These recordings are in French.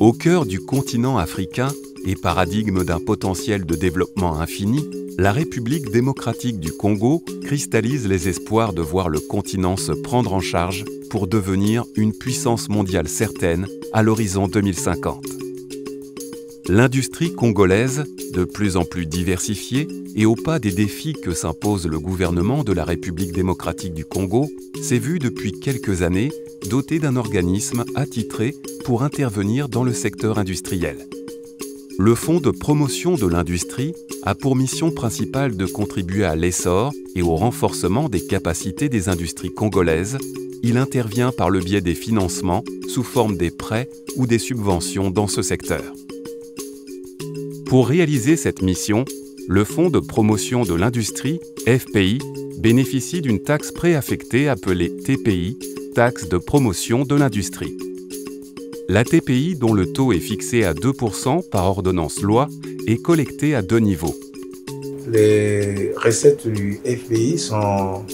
Au cœur du continent africain et paradigme d'un potentiel de développement infini, la République démocratique du Congo cristallise les espoirs de voir le continent se prendre en charge pour devenir une puissance mondiale certaine à l'horizon 2050. L'industrie congolaise, de plus en plus diversifiée et au pas des défis que s'impose le gouvernement de la République démocratique du Congo, s'est vue depuis quelques années dotée d'un organisme attitré pour intervenir dans le secteur industriel. Le Fonds de promotion de l'industrie a pour mission principale de contribuer à l'essor et au renforcement des capacités des industries congolaises. Il intervient par le biais des financements sous forme des prêts ou des subventions dans ce secteur. Pour réaliser cette mission, le Fonds de promotion de l'industrie, FPI, bénéficie d'une taxe préaffectée appelée TPI, taxe de promotion de l'industrie. La TPI, dont le taux est fixé à 2% par ordonnance loi, est collectée à 2 niveaux. Les recettes du FPI sont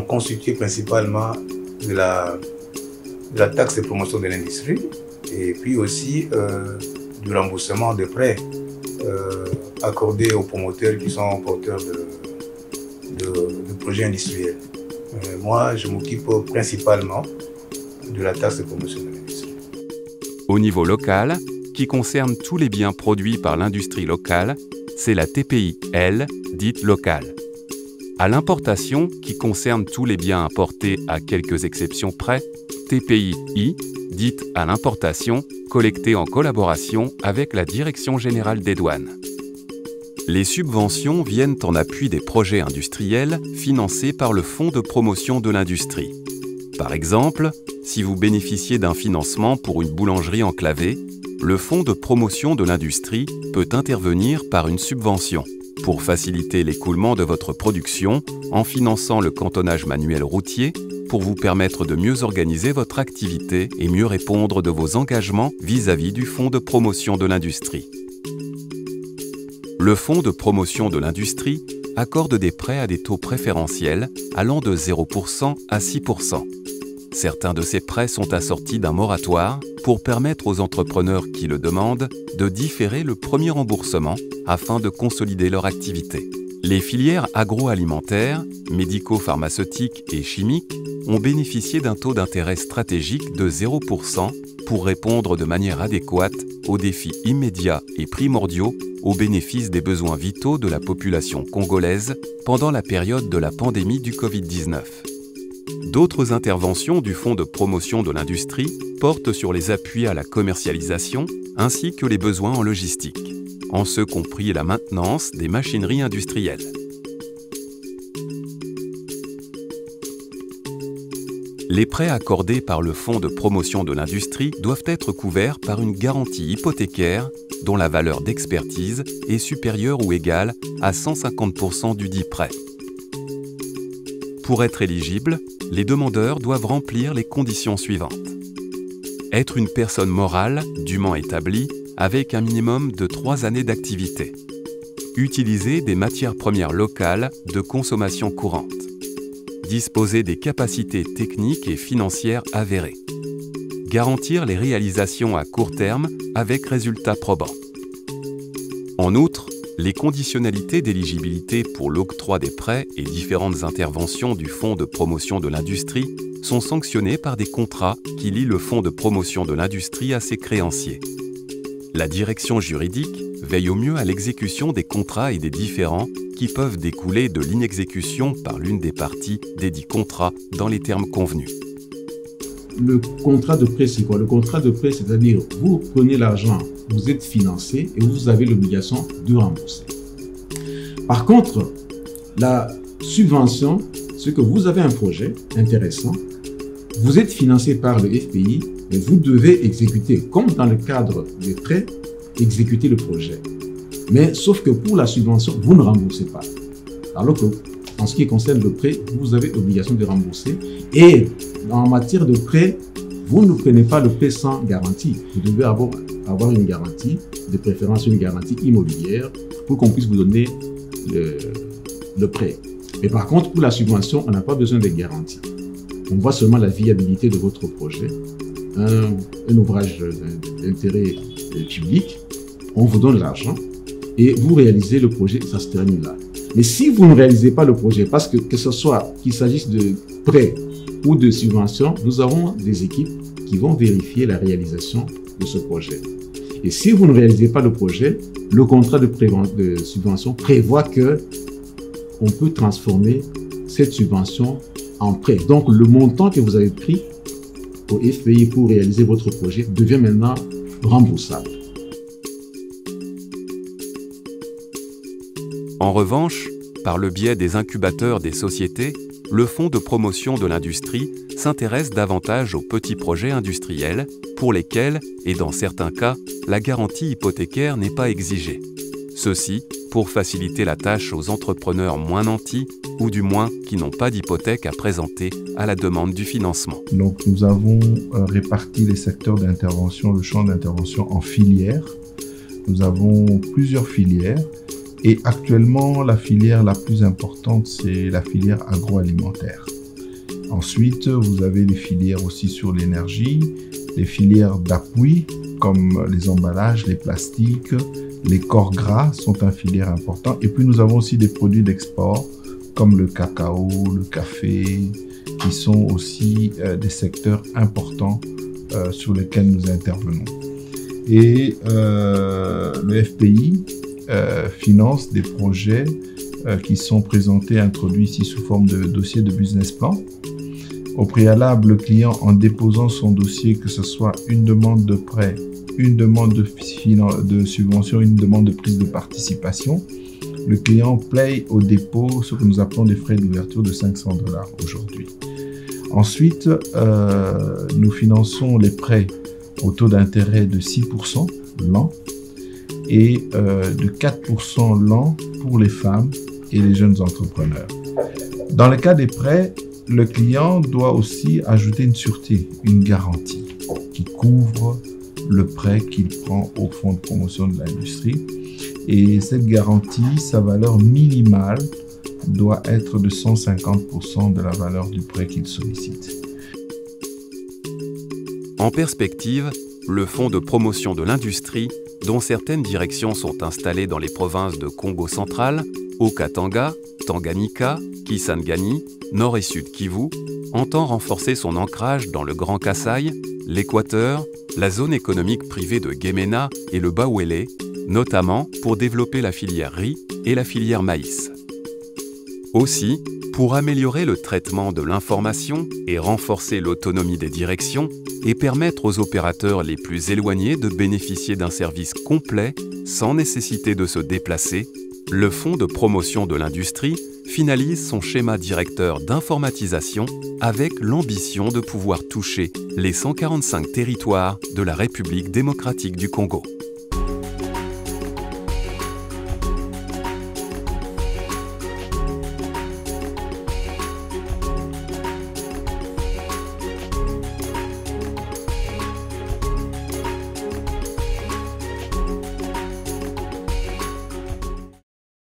constituées principalement de la taxe de promotion de l'industrie et puis aussi du remboursement de prêts accordés aux promoteurs qui sont porteurs de projets industriels. Moi, je m'occupe principalement de la taxe de promotion de l'industrie. Au niveau local, qui concerne tous les biens produits par l'industrie locale, c'est la TPI-L, dite locale. À l'importation, qui concerne tous les biens importés à quelques exceptions près, TPI-I, dite à l'importation, collectée en collaboration avec la Direction générale des douanes. Les subventions viennent en appui des projets industriels financés par le Fonds de promotion de l'industrie. Par exemple, si vous bénéficiez d'un financement pour une boulangerie enclavée, le Fonds de promotion de l'industrie peut intervenir par une subvention pour faciliter l'écoulement de votre production en finançant le cantonnage manuel routier pour vous permettre de mieux organiser votre activité et mieux répondre de vos engagements vis-à-vis du Fonds de promotion de l'industrie. Le Fonds de promotion de l'industrie accorde des prêts à des taux préférentiels allant de 0% à 6%. Certains de ces prêts sont assortis d'un moratoire pour permettre aux entrepreneurs qui le demandent de différer le premier remboursement afin de consolider leur activité. Les filières agroalimentaires, médico-pharmaceutiques et chimiques ont bénéficié d'un taux d'intérêt stratégique de 0% pour répondre de manière adéquate aux défis immédiats et primordiaux au bénéfice des besoins vitaux de la population congolaise pendant la période de la pandémie du Covid-19. D'autres interventions du Fonds de promotion de l'industrie portent sur les appuis à la commercialisation ainsi que les besoins en logistique, en ce compris la maintenance des machineries industrielles. Les prêts accordés par le Fonds de promotion de l'industrie doivent être couverts par une garantie hypothécaire dont la valeur d'expertise est supérieure ou égale à 150% du dit prêt. Pour être éligibles, les demandeurs doivent remplir les conditions suivantes. Être une personne morale dûment établie avec un minimum de 3 années d'activité. Utiliser des matières premières locales de consommation courante. Disposer des capacités techniques et financières avérées. Garantir les réalisations à court terme avec résultats probants. En outre, les conditionnalités d'éligibilité pour l'octroi des prêts et différentes interventions du Fonds de promotion de l'industrie sont sanctionnées par des contrats qui lient le Fonds de promotion de l'industrie à ses créanciers. La direction juridique veille au mieux à l'exécution des contrats et des différends qui peuvent découler de l'inexécution par l'une des parties des dits contrats dans les termes convenus. Le contrat de prêt, c'est quoi? Le contrat de prêt, c'est-à-dire vous prenez l'argent, vous êtes financé et vous avez l'obligation de rembourser. Par contre, la subvention, c'est que vous avez un projet intéressant, vous êtes financé par le FPI, mais vous devez exécuter, comme dans le cadre des prêts, exécuter le projet. Mais sauf que pour la subvention, vous ne remboursez pas. Alors que en ce qui concerne le prêt, vous avez l'obligation de rembourser. Et en matière de prêt, vous ne prenez pas le prêt sans garantie. Vous devez avoir une garantie, de préférence une garantie immobilière, pour qu'on puisse vous donner le prêt. Mais par contre, pour la subvention, on n'a pas besoin de garanties. On voit seulement la viabilité de votre projet, un ouvrage d'intérêt public, on vous donne l'argent et vous réalisez le projet, ça se termine là. Mais si vous ne réalisez pas le projet, parce que ce soit qu'il s'agisse de prêts ou de subventions, nous avons des équipes qui vont vérifier la réalisation de ce projet. Et si vous ne réalisez pas le projet, le contrat de subvention prévoit qu'on peut transformer cette subvention en prêt. Donc, le montant que vous avez pris au FPI pour réaliser votre projet devient maintenant remboursable. En revanche, par le biais des incubateurs des sociétés, le Fonds de promotion de l'industrie s'intéresse davantage aux petits projets industriels pour lesquels, et dans certains cas, la garantie hypothécaire n'est pas exigée. Ceci pour faciliter la tâche aux entrepreneurs moins nantis ou du moins qui n'ont pas d'hypothèque à présenter à la demande du financement. Donc nous avons réparti les secteurs d'intervention, le champ d'intervention en filières. Nous avons plusieurs filières et actuellement la filière la plus importante c'est la filière agroalimentaire. Ensuite vous avez les filières aussi sur l'énergie, les filières d'appui comme les emballages, les plastiques, les corps gras sont un filière important. Et puis nous avons aussi des produits d'export comme le cacao, le café, qui sont aussi des secteurs importants sur lesquels nous intervenons. Et le FPI finance des projets qui sont présentés, introduits ici sous forme de dossier de business plan. Au préalable, le client, en déposant son dossier, que ce soit une demande de prêt, une demande de subvention, une demande de prise de participation, le client paye au dépôt ce que nous appelons des frais d'ouverture de $500 aujourd'hui. Ensuite, nous finançons les prêts au taux d'intérêt de 6% l'an et de 4% l'an pour les femmes et les jeunes entrepreneurs. Dans le cas des prêts, le client doit aussi ajouter une sûreté, une garantie qui couvre le prêt qu'il prend au Fonds de promotion de l'industrie. Et cette garantie, sa valeur minimale doit être de 150% de la valeur du prêt qu'il sollicite. En perspective, le Fonds de promotion de l'industrie, dont certaines directions sont installées dans les provinces de Congo central, Haut-Katanga, Tanganyika, Kisangani, Nord et Sud Kivu, entend renforcer son ancrage dans le Grand Kasaï, l'Équateur, la zone économique privée de Guémena et le Bawele, notamment pour développer la filière riz et la filière maïs. Aussi, pour améliorer le traitement de l'information et renforcer l'autonomie des directions et permettre aux opérateurs les plus éloignés de bénéficier d'un service complet sans nécessité de se déplacer, le Fonds de promotion de l'industrie finalise son schéma directeur d'informatisation avec l'ambition de pouvoir toucher les 145 territoires de la République démocratique du Congo.